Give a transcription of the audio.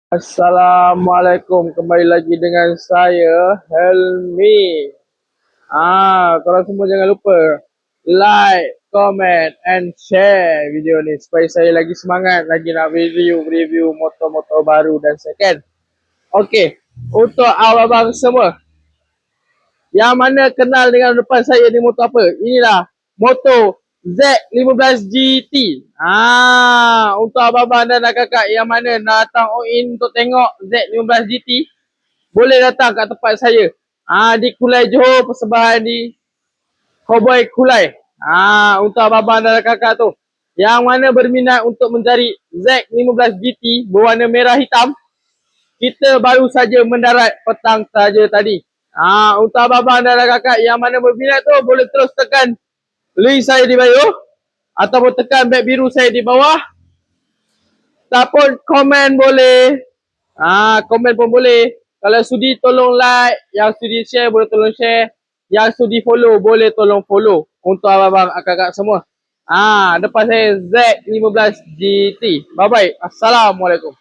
Assalamualaikum, kembali lagi dengan saya Helmi. Korang semua jangan lupa like, comment and share video ni supaya saya lagi semangat lagi nak review motor-motor baru dan second. Okey, untuk abang-abang semua yang mana kenal dengan depan saya ni motor apa? Inilah motor Z15 GT. Untuk abang-abang dan kakak yang mana nak datang in untuk tengok Z15 GT, boleh datang kat tempat saya. Di Kulai Johor, persembahan di Cowboy Kulai. Untuk abang-abang dan kakak tu yang mana berminat untuk mencari Z15 GT berwarna merah hitam, kita baru saja mendarat petang saja tadi. Untuk abang-abang dan kakak yang mana berminat tu, boleh terus tekan link saya di bio ataupun tekan beg biru saya di bawah, ataupun komen boleh. Komen pun boleh. Kalau sudi tolong like, yang sudi share boleh tolong share, yang sudi follow boleh tolong follow. Untuk abang-abang kakak semua, depan saya Z15 GT. Bye bye. Assalamualaikum.